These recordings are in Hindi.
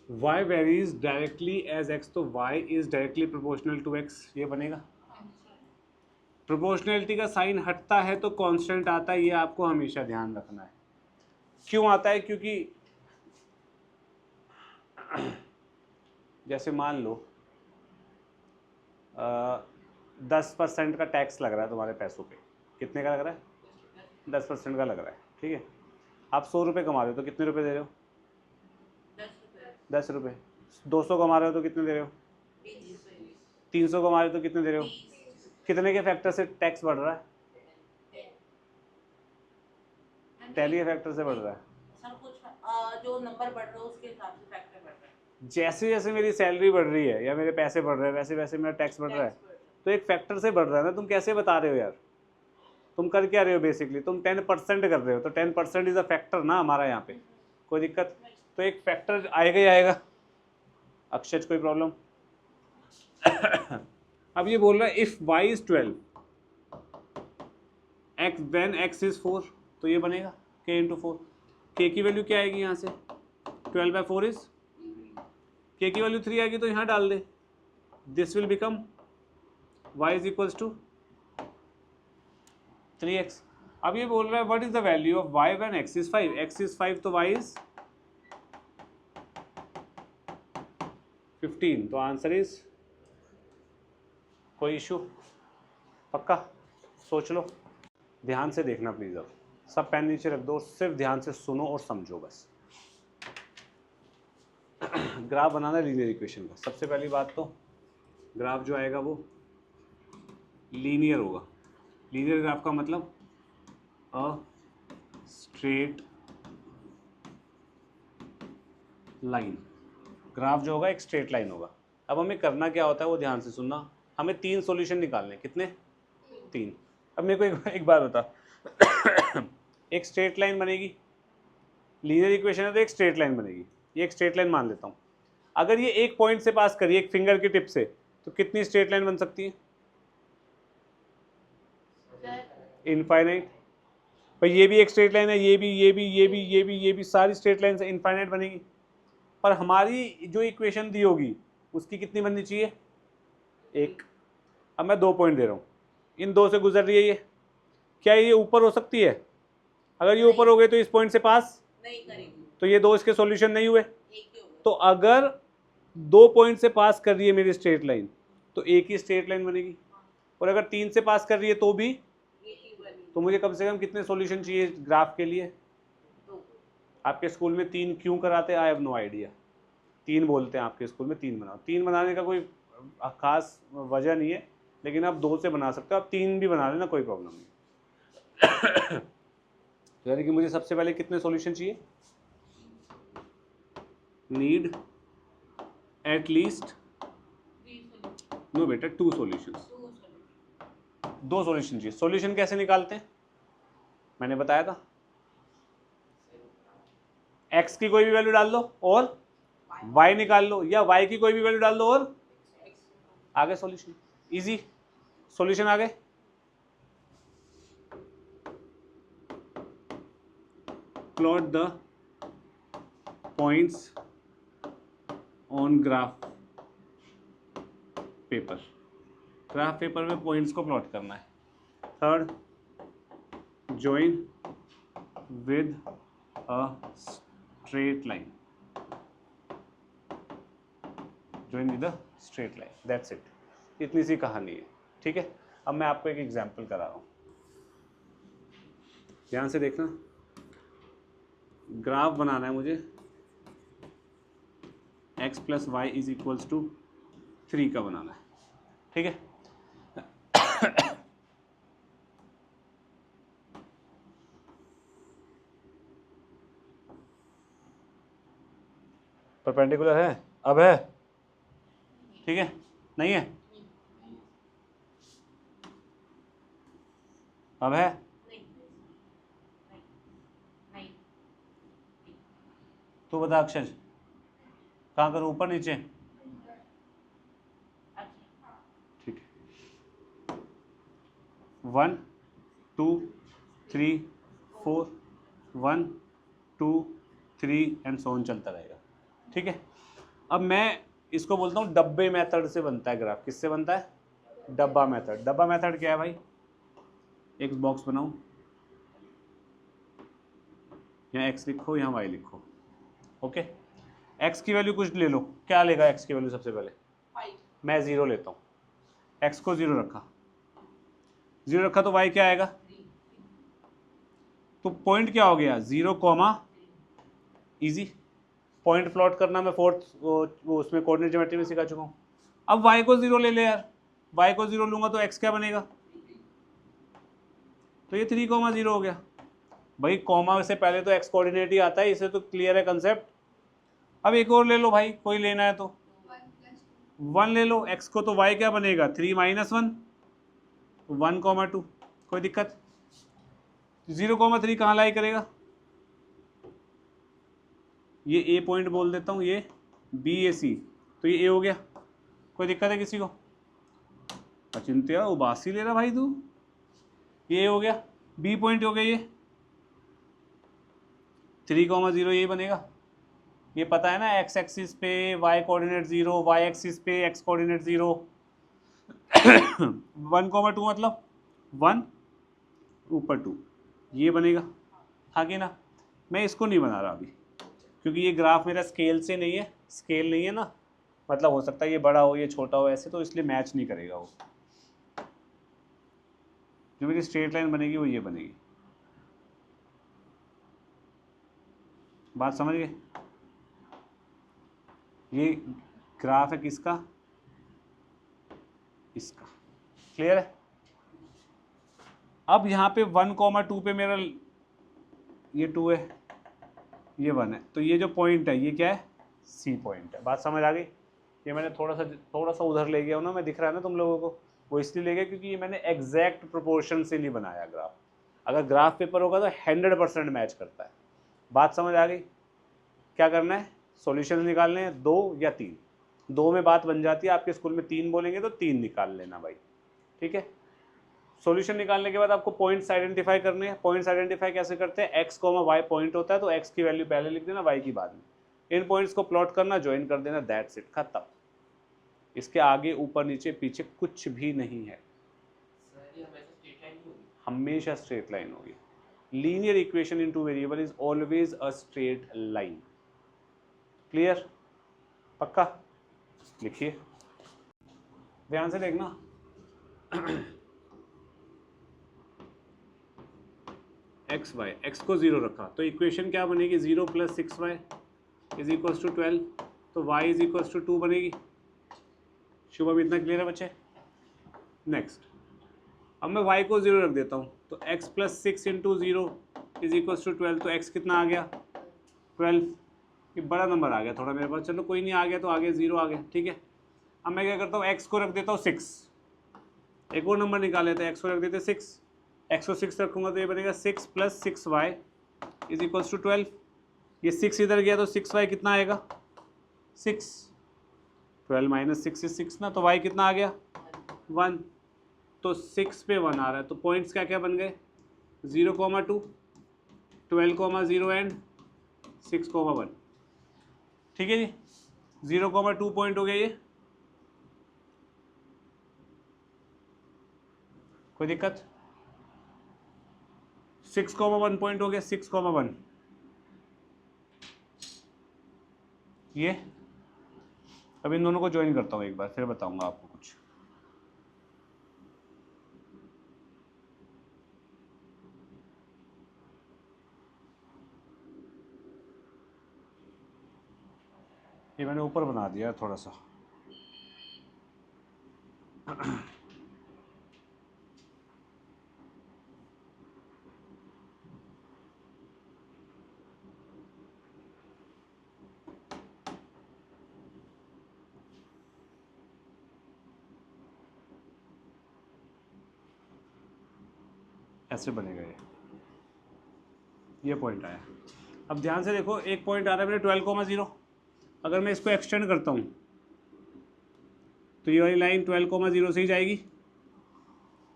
y varies directly as x, तो y is directly proportional to x, ये बनेगा। प्रोपोर्शनलिटी का साइन हटता है तो कांस्टेंट आता है, ये आपको हमेशा ध्यान रखना है। क्यों आता है? क्योंकि जैसे मान लो 10% का टैक्स लग रहा है तुम्हारे पैसों पे। कितने का लग रहा है? 10% का लग रहा है, ठीक है। आप 100 रुपये कमा रहे हो तो कितने रुपए दे रहे हो? 10 रुपये। 200 कमा रहे हो तो कितने दे रहे हो? 300 कमा रहे हो तो कितने दे रहे हो? कितने के फैक्टर से टैक्स बढ़ रहा है? 10 के फैक्टर से बढ़ रहा है। सर कुछ जो नंबर बढ़ रहा है उसके हिसाब से फैक्टर बढ़ रहा है। जैसे जैसे मेरी सैलरी बढ़ रही है या मेरे पैसे बढ़ रहे हैं वैसे वैसे मेरा टैक्स बढ़ रहा है, तो एक फैक्टर से बढ़ रहा है ना। तुम कैसे बता रहे हो यार? तुम कर क्या रहे हो? बेसिकली तुम 10% कर रहे हो, तो 10% इज अ फैक्टर ना हमारा यहाँ पे। कोई दिक्कत? तो एक फैक्टर आएगा ही आएगा। अक्षय कोई प्रॉब्लम? अब ये बोल रहा है if y is 12 x then x is 4, तो ये बनेगा k इंटू 4। k की वैल्यू क्या आएगी यहाँ से? 12/4 इज, k की वैल्यू 3 आएगी तो यहाँ डाल दे। This will become y is equals to 3x। अब ये बोल रहा है what is the value of y when x is 5। x is 5 तो y इज 15, तो आंसर इज, कोई इशू? पक्का? सोच लो, ध्यान से देखना प्लीज। अब सब पेन नीचे रख दो, सिर्फ ध्यान से सुनो और समझो बस। ग्राफ बनाना है लीनियर इक्वेशन का। सबसे पहली बात तो ग्राफ जो आएगा वो लीनियर होगा। लीनियर ग्राफ का मतलब अ स्ट्रेट लाइन। ग्राफ जो होगा एक स्ट्रेट लाइन होगा। अब हमें करना क्या होता है वो ध्यान से सुनना। हमें 3 सॉल्यूशन निकालने। कितने? 3। अब मेरे को एक बार बता, एक स्ट्रेट लाइन बनेगी, लीनियर इक्वेशन है तो एक स्ट्रेट लाइन बनेगी। ये एक स्ट्रेट लाइन मान लेता हूँ। अगर ये एक पॉइंट से पास करिए, एक फिंगर की टिप से, तो कितनी स्ट्रेट लाइन बन सकती है? इनफाइनाइट। पर ये भी एक स्ट्रेट लाइन है, ये भी, ये भी, ये भी, ये भी, ये भी, सारी स्ट्रेट लाइन से इनफाइनाइट बनेगी। पर हमारी जो इक्वेशन दी होगी उसकी कितनी बननी चाहिए? एक। अब मैं 2 पॉइंट दे रहा हूँ, इन 2 से गुजर रही है ये। क्या ये ऊपर हो सकती है? अगर ये ऊपर हो गई तो इस पॉइंट से पास नहीं करेगी, तो ये 2 इसके सॉल्यूशन नहीं हुए। तो अगर 2 पॉइंट से पास कर रही है मेरी स्ट्रेट लाइन तो एक ही स्ट्रेट लाइन बनेगी, और अगर 3 से पास कर रही है तो भी। तो मुझे कम से कम कितने सॉल्यूशन चाहिए ग्राफ के लिए? आपके स्कूल में 3 क्यों कराते हैं? I have no idea. 3 बोलते हैं आपके स्कूल में, 3 बनाओ। 3 बनाने का कोई खास वजह नहीं है, लेकिन आप 2 से बना सकते हो। आप 3 भी बना लेना, कोई प्रॉब्लम नहीं। यानी कि मुझे सबसे पहले कितने सॉल्यूशन चाहिए? नीड एट लीस्ट, नो बेटा, 2 सॉल्यूशंस। 2 सॉल्यूशन चाहिए। सॉल्यूशन कैसे निकालते हैं? मैंने बताया था, x की कोई भी वैल्यू डाल दो और y निकाल लो, या y की कोई भी वैल्यू डाल दो और आगे सॉल्यूशन। इजी सॉल्यूशन आ गए। Plot the points on graph paper. Graph paper में पॉइंट्स को प्लॉट करना है। Third, join with a straight line. Join with a straight line, that's it. इतनी सी कहानी है, ठीक है। अब मैं आपको एक एग्जांपल करा रहा हूँ, ध्यान से देखना। ग्राफ बनाना है मुझे x plus y is equals to 3 का बनाना है, ठीक है। परपेंडिकुलर है? अब है? ठीक है, नहीं है? अब है? तू बता अक्षर, कहाँ करूँ, ऊपर नीचे? ठीक है। 1 2 3 4, 1 2 3 एंड सो ऑन चलता रहेगा, ठीक है। अब मैं इसको बोलता हूँ डब्बे मेथड से बनता है ग्राफ। किससे बनता है? डब्बा मेथड। डब्बा मेथड क्या है भाई? एक बॉक्स बनाओ, यहाँ x लिखो, यहाँ y लिखो, ओके। x की वैल्यू कुछ ले लो, क्या लेगा x की वैल्यू सबसे पहले? 5 मैं 0 लेता हूँ, x को 0 रखा, 0 रखा तो y क्या आएगा? 3 तो पॉइंट क्या हो गया? 0 कॉमा, ईजी। पॉइंट प्लॉट करना मैं फोर्थ वो उसमें कोऑर्डिनेट ज्योमेट्री में सिखा चुका हूँ। अब y को 0 ले ले यार, y को 0 लूंगा तो x क्या बनेगा? तो ये 3 कॉमा 0 हो गया। भाई कॉमा से पहले तो x कोऑर्डिनेट ही आता है, इसे तो क्लियर है कंसेप्ट। अब एक और ले लो भाई, कोई लेना है तो 1 ले लो। x को तो y क्या बनेगा? 3 माइनस 1, 1 कॉमा 2, कोई दिक्कत? 0 कॉमा 3 कहाँ लाई करेगा? ये ए पॉइंट बोल देता हूँ, ये बी ए सी, तो ये ए हो गया। कोई दिक्कत है किसी को? अचिंत्य उबासी ले रहा भाई तू। ये हो गया, बी पॉइंट हो गया, ये 3 कॉमा 0 यही बनेगा। ये पता है ना, एक्स एक्सिस पे वाई कोऑर्डिनेट 0, वाई एक्सिस पे एक्स कोऑर्डिनेट 0, 1 कॉमा 2 मतलब 1 ऊपर 2, ये बनेगा। हाँ कि ना? मैं इसको नहीं बना रहा अभी, क्योंकि ये ग्राफ मेरा स्केल से नहीं है, स्केल नहीं है ना, मतलब हो सकता है ये बड़ा हो ये छोटा हो ऐसे, तो इसलिए मैच नहीं करेगा वो। जो मेरी स्ट्रेट लाइन बनेगी वो ये बनेगी। बात समझ गए? ये ग्राफ है किसका? इसका। क्लियर है? अब यहाँ पे 1 कॉमा 2 पे मेरा ये 2 है, ये 1 है, तो ये जो पॉइंट है ये क्या है? सी पॉइंट है। बात समझ आ गई? ये मैंने थोड़ा सा उधर ले गया हूँ ना, मैं दिख रहा है ना तुम लोगों को, वो इसलिए ले गया क्योंकि ये मैंने एग्जैक्ट प्रोपोर्शन से नहीं बनाया ग्राफ। अगर ग्राफ पेपर होगा तो 100% मैच करता है। बात समझ आ गई? क्या करना है? सॉल्यूशन निकालने हैं 2 या 3। 2 में बात बन जाती है, आपके स्कूल में 3 बोलेंगे तो 3 निकाल लेना भाई, ठीक है। सॉल्यूशन निकालने के बाद आपको पॉइंट्स आइडेंटिफाई करने हैं। पॉइंट्स आइडेंटिफाई कैसे करते हैं? एक्स कॉमा वाई पॉइंट होता है तो एक्स की वैल्यू पहले लिख देना, वाई की बाद में। इन पॉइंट्स को प्लॉट करना, ज्वाइन कर देना, दैट्स इट, खत्म। इसके आगे ऊपर नीचे पीछे कुछ भी नहीं है, हमेशा स्ट्रेट लाइन होगी। Linear equation in two variable is always a straight line. Clear? पक्का? लिखिए, ध्यान से देखना। एक्स वाई, एक्स को 0 रखा तो इक्वेशन क्या बनेगी? 0 + 6y इज इक्वल्स टू 12, तो y इज इक्वल्स टू 2 बनेगी। शुभम इतना क्लियर है बच्चे? नेक्स्ट, अब मैं y को 0 रख देता हूँ, तो x + 6 × 0 इज इक्वल्स टू 12, तो x कितना आ गया? 12। ये बड़ा नंबर आ गया थोड़ा मेरे पास, चलो कोई नहीं, आ गया तो आगे 0 आ गया, ठीक है। अब मैं क्या करता हूँ? x को रख देता हूँ 6, एक और नंबर निकाल लेते हैं, x को रख देते 6, x को 6 रखूँगा तो ये बनेगा 6 + 6y इज इक्वल्स टू 12। ये 6 इधर गया तो 6y कितना आएगा? 6। 12 - 6 is 6 ना, तो y कितना आ गया? 1। तो 6 पे 1 आ रहा है, तो पॉइंट्स क्या क्या बन गए? 0, 2, 12, 0 एंड 6, 1। ठीक है जी, 0, 2 पॉइंट हो गया ये। कोई दिक्कत? 6, 1 पॉइंट हो गया, 6, 1। ये अब इन दोनों को ज्वाइन करता हूँ एक बार, फिर बताऊंगा आपको कुछ। ये मैंने ऊपर बना दिया है थोड़ा सा। ऐसे बनेगा ये पॉइंट आया। अब ध्यान से देखो, एक पॉइंट आ रहा है मेरे 12, 0। अगर मैं इसको एक्सटेंड करता हूँ तो ये वाली लाइन 12, 0 से ही जाएगी,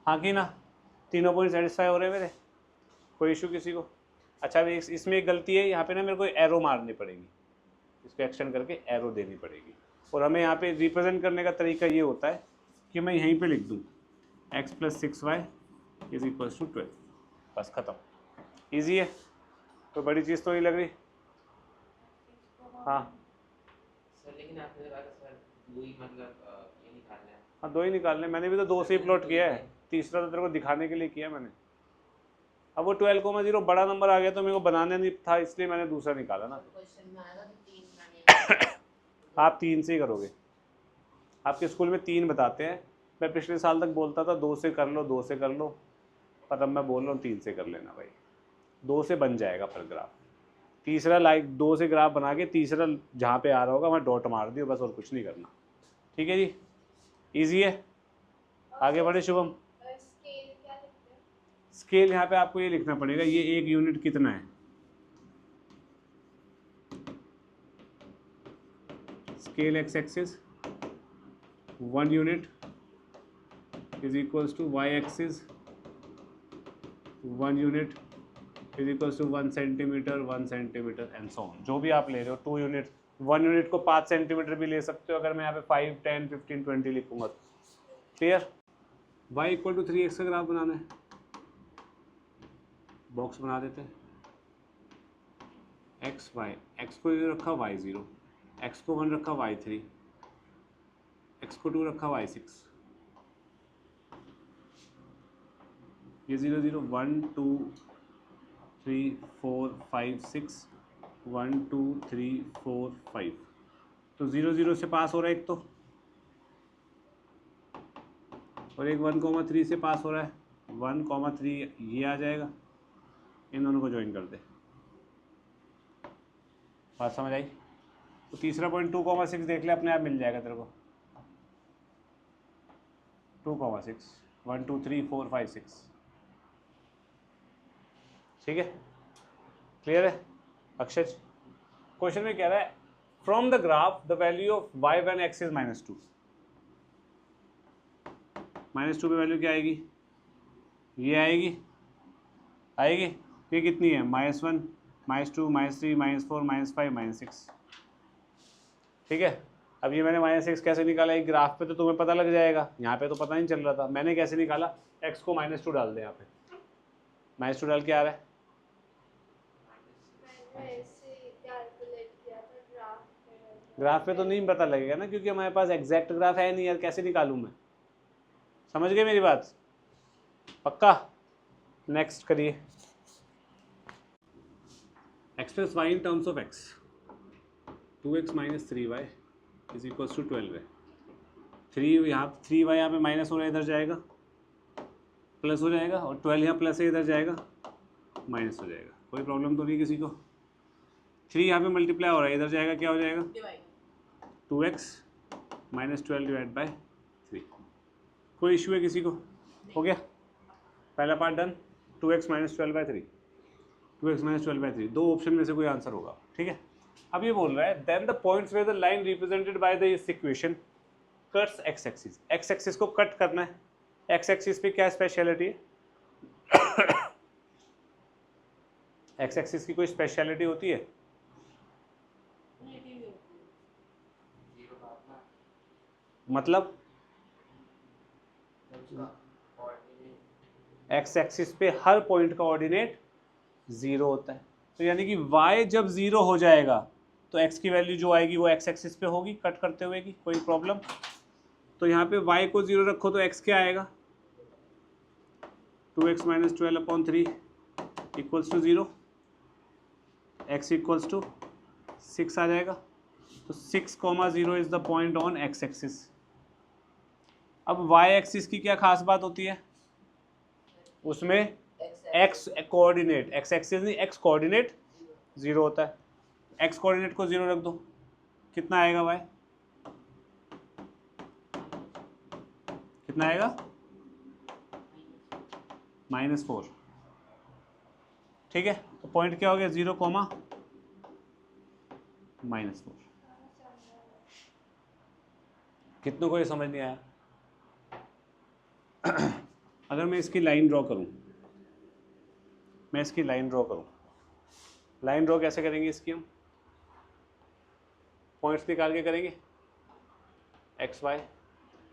हाँ कि ना? तीनों पॉइंट सेटिस्फाई हो रहे हैं मेरे, कोई इशू किसी को? अच्छा, अभी इसमें एक गलती है, यहाँ पे ना मेरे को एरो मारनी पड़ेगी, इसको एक्सटेंड करके एरो देनी पड़ेगी। और हमें यहाँ पे रिप्रेजेंट करने का तरीका ये होता है कि मैं यहीं पे लिख दूँ x + 6y = 12, बस ख़त्म। ईजी है, तो बड़ी चीज़ तो नहीं लग रही। हाँ सर लेकिन आपने कहा सर दो ही मतलब ये निकालना है। हाँ, 2 ही निकालने, मैंने भी तो 2 से ही प्लॉट किया है, तीसरा तो तेरे को दिखाने के लिए किया मैंने। अब वो 12,0 बड़ा नंबर आ गया तो मेरे को बनाने नहीं था, इसलिए मैंने दूसरा निकाला ना। क्वेश्चन में आएगा तो 3 बनाने आप 3 से ही करोगे, आपके स्कूल में 3 बताते हैं। मैं पिछले साल तक बोलता था 2 से कर लो, 2 से कर लो, पर अब मैं बोल रहा हूँ 3 से कर लेना भाई, 2 से बन जाएगा पर ग्राफ। तीसरा 2 से ग्राफ बना के तीसरा जहाँ पे आ रहा होगा वहाँ डॉट मार दियो बस, और कुछ नहीं करना। ठीक है जी, ईजी है। आगे बढ़े शुभम। स्केल यहाँ पे आपको ये लिखना पड़ेगा, ये 1 यूनिट कितना है। Scale x axis 1 unit = y axis 1 unit = 1 centimetre 1 centimetre and so on. जो भी आप ले रहे हो 2 यूनिट, 1 यूनिट को 5 सेंटीमीटर भी ले सकते हो अगर मैं यहाँ पे 5, 10, 15, 20 लिखूंगा। क्लियर। y = 3x का ग्राफ बनाना है, बॉक्स बना देते हैं। x y, x को 0 रखा y 0, x को 1 रखा y 3, x को 2 रखा y 6। ये 0 0 1 2 3 4 5 6 1 2 3 4 5, तो 0 0 से पास हो रहा है एक तो, और एक 1,3 से पास हो रहा है। 1,3 ये आ जाएगा, इन दोनों को ज्वाइन कर दे। बात समझ आई। तो तीसरा पॉइंट 2,6 देख ले, अपने आप मिल जाएगा तेरे को। 2,6 1 2 3 4 5 6। ठीक है, क्लियर है अक्षय। क्वेश्चन में कह रहा है from the graph the value of y when x is -2। -2 पे वैल्यू क्या आएगी, ये आएगी, आएगी। ये कितनी है, -1 -2 -3 -4 -5 -6। ठीक है, अब ये मैंने -6 कैसे निकाला, एक ग्राफ पे तो तुम्हें पता लग जाएगा, यहाँ पे तो पता नहीं चल रहा था। मैंने कैसे निकाला, x को -2 डाल दे, यहाँ पे -2 डाल के आ रहा है। ग्राफ पे तो नहीं पता लगेगा ना, क्योंकि हमारे पास एग्जैक्ट ग्राफ है नहीं यार, कैसे निकालूं मैं। समझ गए मेरी बात, पक्का। नेक्स्ट करिए, x + y in terms of x 2x - 3y = 12 है। 3y यहाँ पे माइनस हो रहा है, इधर जाएगा प्लस हो जाएगा, और 12 यहाँ प्लस है, इधर जाएगा माइनस हो जाएगा। कोई प्रॉब्लम तो नहीं किसी को। 3 यहाँ पे मल्टीप्लाई हो रहा है, इधर जाएगा क्या हो जाएगा, 2x - 12 / 3। कोई इशू है किसी को, हो गया पहला part done. 2x - 12/3, 2x - 12/3, 2 option में से कोई आंसर होगा। ठीक है, अब ये बोल रहा है then the points where the line represented by this equation cuts x axis. x axis को कट करना है। x एक्सिस पे क्या स्पेशलिटी है, x एक्सिस की कोई स्पेशलिटी होती है, मतलब x एक्सिस पे हर पॉइंट का ऑर्डिनेट 0 होता है। तो यानी कि y जब 0 हो जाएगा तो x की वैल्यू जो आएगी वो x एक्सिस पे होगी, कट करते हुए की। कोई प्रॉब्लम। तो यहाँ पे y को 0 रखो तो x क्या आएगा, 2x - 12/3 = 0, x = 6 आ जाएगा। तो 6, 0 is the point on x axis. अब y एक्सिस की क्या खास बात होती है, उसमें x कोऑर्डिनेट, x एक्सिस नहीं x कोऑर्डिनेट 0 होता है। x कोऑर्डिनेट को 0 रख दो, कितना आएगा y, कितना आएगा, -4। ठीक है, तो पॉइंट क्या हो गया, 0, -4। कितनों को ये समझ नहीं आया। अगर मैं इसकी लाइन ड्रॉ करूं, लाइन ड्रॉ कैसे करेंगे इसकी हम, पॉइंट्स निकाल के करेंगे एक्स वाई,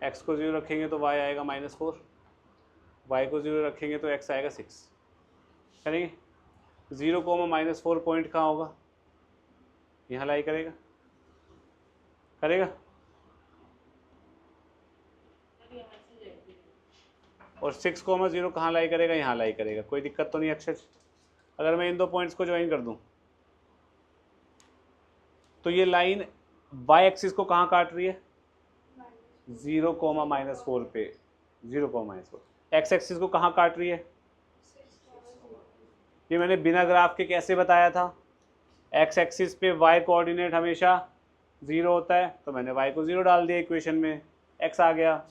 एक्स को 0 रखेंगे तो वाई आएगा -4, वाई को 0 रखेंगे तो एक्स आएगा 6। करेंगे 0, -4 पॉइंट कहाँ होगा, यहाँ लाई करेगा, करेगा। और 6, 0 कहाँ लाई करेगा, यहाँ लाई करेगा। कोई दिक्कत तो नहीं अक्षर। अगर मैं इन दो पॉइंट्स को ज्वाइन कर दूं तो ये लाइन वाई एक्सिस को कहाँ काट रही है, 0, -4 पे, 0, -4। एक्स एक्सिस को कहाँ काट रही है, ये मैंने बिना ग्राफ के कैसे बताया था। एक्स एक्सिस पे वाई कोऑर्डिनेट हमेशा 0 होता है, तो मैंने वाई को 0 डाल दिया इक्वेशन में, एक्स आ गया।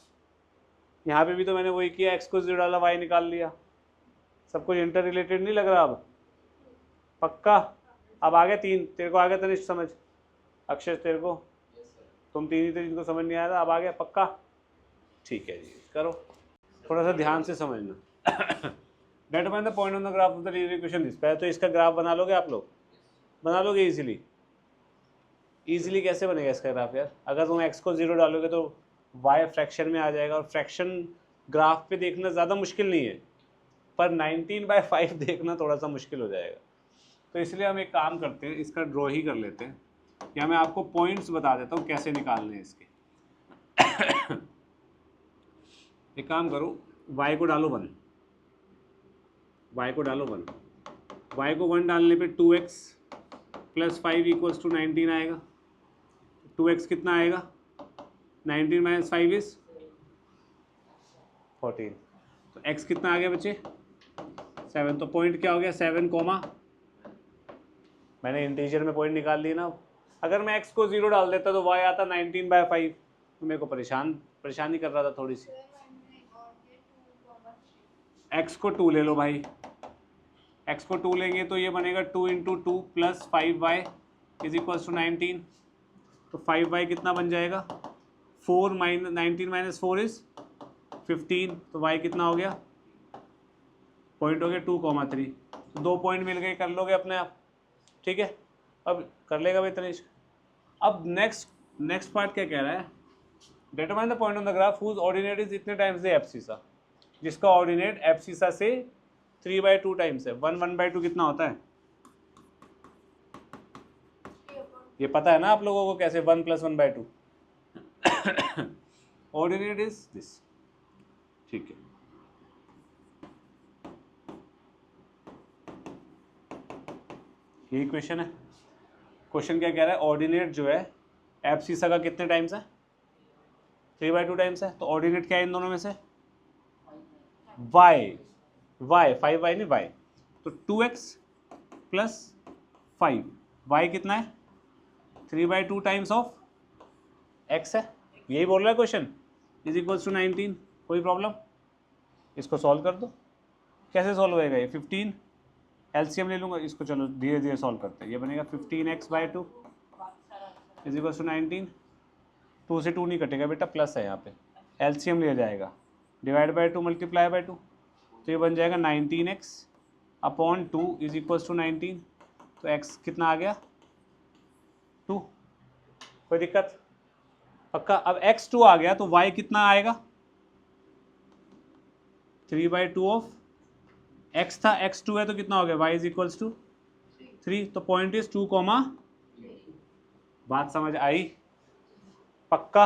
यहाँ पे भी तो मैंने वही किया, एक्स को 0 डाला, वाई निकाल लिया। सब कुछ इंटर रिलेटेड नहीं लग रहा अब, पक्का। अब आ गया 3, तेरे को आ गया तनिष्क समझ, अक्षय तेरे को, तुम 3 ही थे जिनको समझ नहीं आया था, अब आ गया पक्का। ठीक है जी, करो, थोड़ा सा ध्यान से समझना। Determine the point on the graph of the linear equation this. पहले तो इसका ग्राफ बना लोगे आप लोग, बना लोगे इजीली। इजीली कैसे बनेगा इसका ग्राफ यार, अगर तुम x को 0 डालोगे तो y फ्रैक्शन में आ जाएगा। और फ्रैक्शन ग्राफ पे देखना ज़्यादा मुश्किल नहीं है, पर 19/5 देखना थोड़ा सा मुश्किल हो जाएगा। तो इसलिए हम एक काम करते हैं, इसका ड्रॉ ही कर लेते हैं, या मैं आपको पॉइंट्स बता देता हूँ कैसे निकालने हैं इसके। एक काम करो, y को डालो 1, y को डालो 1, y को 1 डालने पे 2x + 5 = 19 आएगा। 2x कितना आएगा, 19 - 5 = 14। तो x कितना आ गया बच्चे, 7। तो पॉइंट क्या हो गया, 7, मैंने इंटीजर में पॉइंट निकाल लिए ना। अगर मैं x को 0 डाल देता तो y आता 19/5, तो मेरे को परेशानी कर रहा था थोड़ी सी। x को 2 ले लो भाई, x को 2 लेंगे तो ये बनेगा 2 × 2 + 5y = 19। तो 5y कितना बन जाएगा, 4 - 19 - 4 = 15। तो y कितना हो गया, पॉइंट हो गया 2, 3। तो 2 पॉइंट मिल गए, कर लोगे अपने आप, ठीक है। अब कर लेगा भाई तनिष्क। अब नेक्स्ट पार्ट क्या कह रहा है, determine the point on the graph whose ordinate is इतने टाइम्स द एब्सिसा, जिसका ऑर्डिनेट एब्सिसा से 3/2 टाइम्स है। 1/2 कितना होता है, ये पता है ना आप लोगों को कैसे, 1 + 1/2। ऑर्डिनेट इज दिस, ठीक है। ये इक्वेशन है। क्वेश्चन क्या कह रहा है, ऑर्डिनेट जो है एब्सिसा का कितने टाइम्स है, 3/2 टाइम्स है। तो ऑर्डिनेट क्या है इन दोनों में से, y 5y नहीं y, तो 2x + 5, y कितना है, 3/2 टाइम्स ऑफ x है। यही बोल रहा है क्वेश्चन, = 19। कोई प्रॉब्लम, इसको सॉल्व कर दो। कैसे सॉल्व होएगा ये, 15 एलसीएम ले लूँगा इसको, चलो धीरे धीरे सॉल्व करते हैं। ये बनेगा 15x/2 = 19। 2 से 2 नहीं कटेगा बेटा, प्लस है यहाँ पे, एलसीएम लिया जाएगा, /2 × 2। तो ये बन जाएगा 19x/2 = 19। तो x कितना आ गया, 2। कोई दिक्कत, पक्का। अब x 2 आ गया तो y कितना आएगा, 3/2 ऑफ x था, x 2 है तो कितना हो गया, y = 3। तो पॉइंट इज 2, बात समझ आई, पक्का।